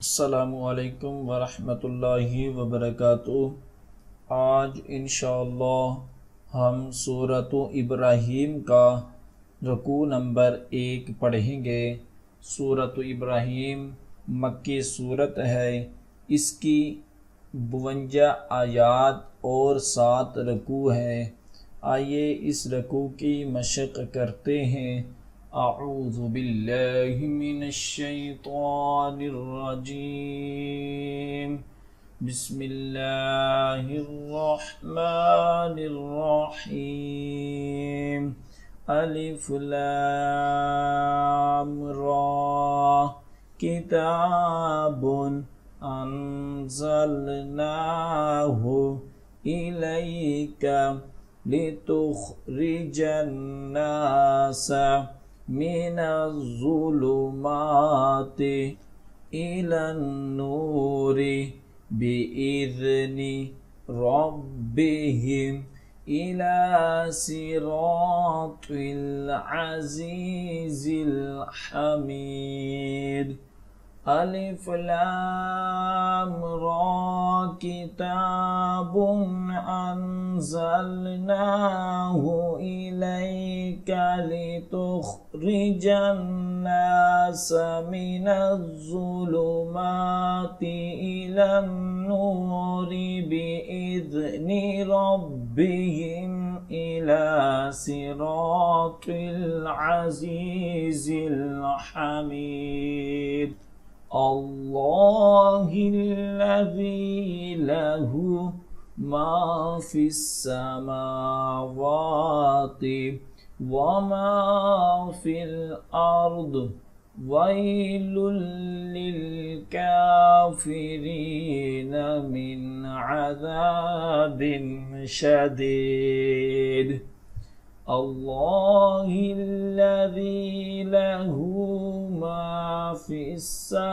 अस्सलामुअलैकुम वरहमतुल्लाहि वबरकातुह। आज इंशाअल्लाह हम सूरत इब्राहीम का रुकू नंबर 1 पढ़ेंगे। सूरत इब्राहीम मक्की सूरत है। इसकी 52 आयात और 7 रुकू हैं। आइए इस रुकू की मशक़ करते हैं। अऊज़ु बिल्लाहि मिनश्शैतानिर रजीम। बिस्मिल्लाहिर्रहमानिर रहीम। अलिफ लाम रा किताबुन अंज़लनाहु इलैका लितुख़रिजन नास मिनज़्ज़ुलुमाति इलन नूरि बिइज़्नि रब्बिहिम इला सिरातिल अज़ीज़िल हमीद। अलिफ लाम रा किताबुन अंज़लनाहु इलैका लितुख़रिजन नास मिनज़्ज़ुलुमाति इलन नूरि बिइज़्नि रब्बिहिम इला सिरातिल अज़ीज़िल हमीद। अल्लाहिल्लज़ी लहु मा फिस्समावाति व मा फिल अर्द वैलुल लिलकाफिरीन मिन अज़ाबिन शदीद। अल्लाहिल्लज़ी लहु मा फिस्समावाति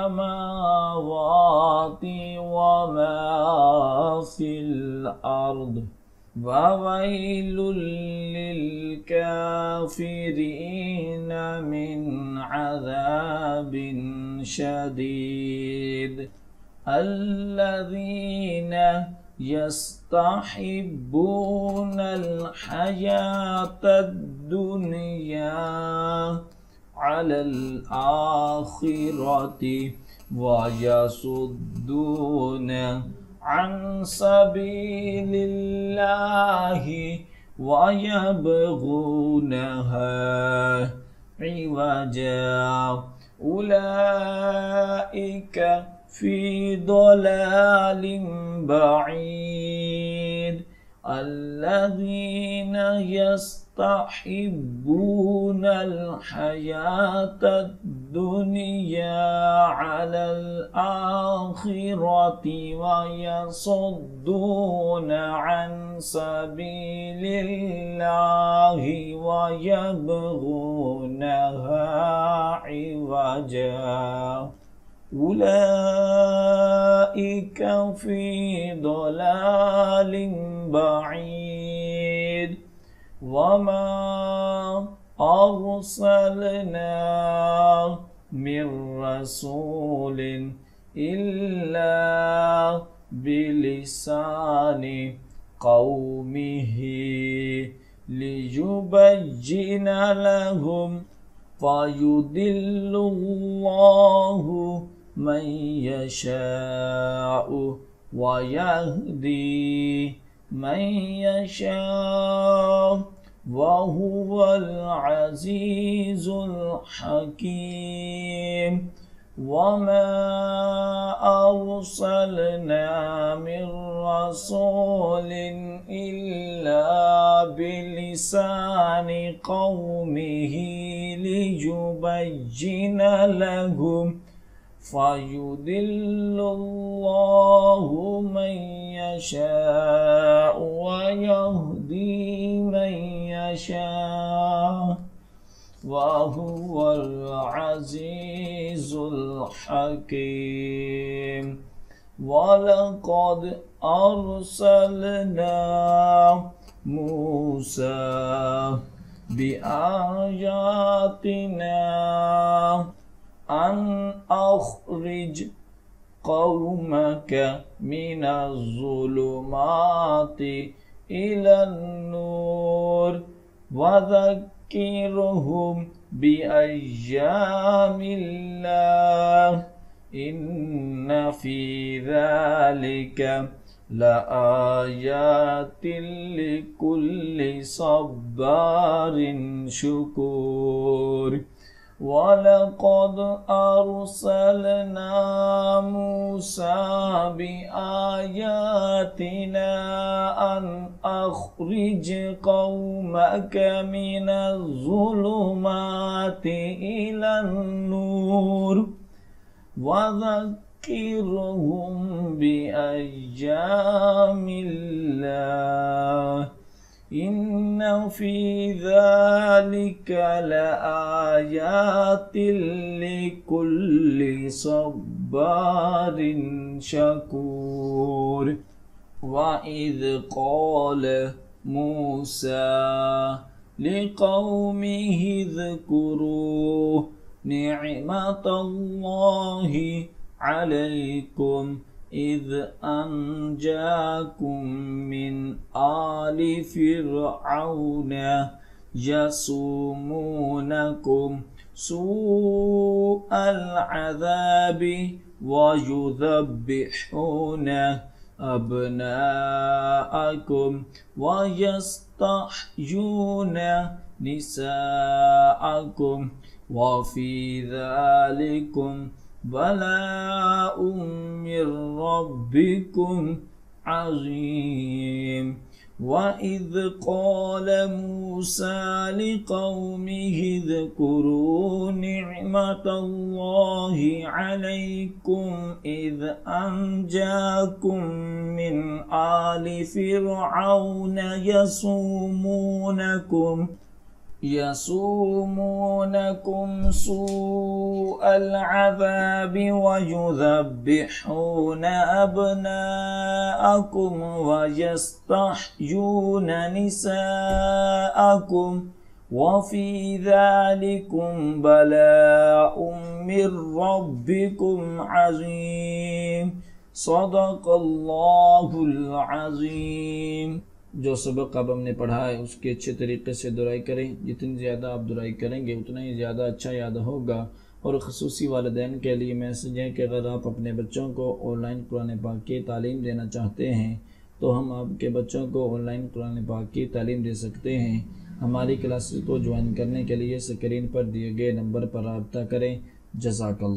व मा फिल अर्द ववैलुल लिलकाफिरीन मिन अज़ाबिन शदीद। अल्लज़ीन यस्तहिब्बूनल हयातद दुनिया अलल आखिरति व यसुद्दून अन सबीलिल्लाहि व यबगूनहा इवजा उलाइका फी दलालिम बईद। अल्लज़ीन यस्तहिब्बूनल हयातद दुनिया अलल आखिरति व यसुद्दून अन सबीलिल्लाहि व यबगूनहा इवजा उलाइका फी दलालिम बईद। वमा अर्सलना मिर रसूलिन इल्ला बिलिसानि कौमिहि लियुबय्यिन लहुम फयुदिल्लुल्लाहु मन यशाअ व यहदी मन यशाअ व हुवल अज़ीज़ुल हकीम। वमा अर्सलना मिर रसूलिन इल्ला बिलिसानि कौमिहि लियुबय्यिन लहुम फयुदिल्लुल्लाहु मन यशाअ व यहदी मन यशाअ व हुवल अज़ीज़ुल हकीम। वलक़द अर्सलना मूसा बिआयातिना अन अखरिज قومك من الظلمات إلى النور وذكرهم بأيام الله إن في ذلك لآيات لكل صبار شكور ولقد أرسلنا موسى بآياتنا أن أخرج قومك من الظلمات إلى النور وذكرهم بأيام الله إن في ذلك لآيات لكل صبار شكور وإذ قال موسى لقومه اذكروا نعمة الله عليكم إذ أنجاكم من آل فرعون يسومونكم سوء العذاب ويذبحون أبناءكم ويستحيون نساءكم وفي ذلكم بلاء من ربكم عظيم وإذ قال موسى لقومه اذكروا نعمة الله عليكم إذ أنجاكم من آل فرعون يسومونكم سوء العذاب ويذبحون أبناءكم ويستحيون نساءكم وفي ذلكم بلاء من ربكم عظيم صدق الله العظيम। जो सबक अब हमने पढ़ा है उसके अच्छे तरीके से दुराई करें। जितनी ज़्यादा आप दुराई करेंगे उतना ही ज़्यादा अच्छा याद होगा। और ख़ुसूसी वालिदैन के लिए मैसेज है कि अगर आप अपने बच्चों को ऑनलाइन कुरान पाक की तालीम देना चाहते हैं तो हम आपके बच्चों को ऑनलाइन कुरान पाक की तालीम दे सकते हैं। हमारी क्लासेस को ज्वाइन करने के लिए स्क्रीन पर दिए गए नंबर पर रब्ता करें। जज़ाकल्लाह।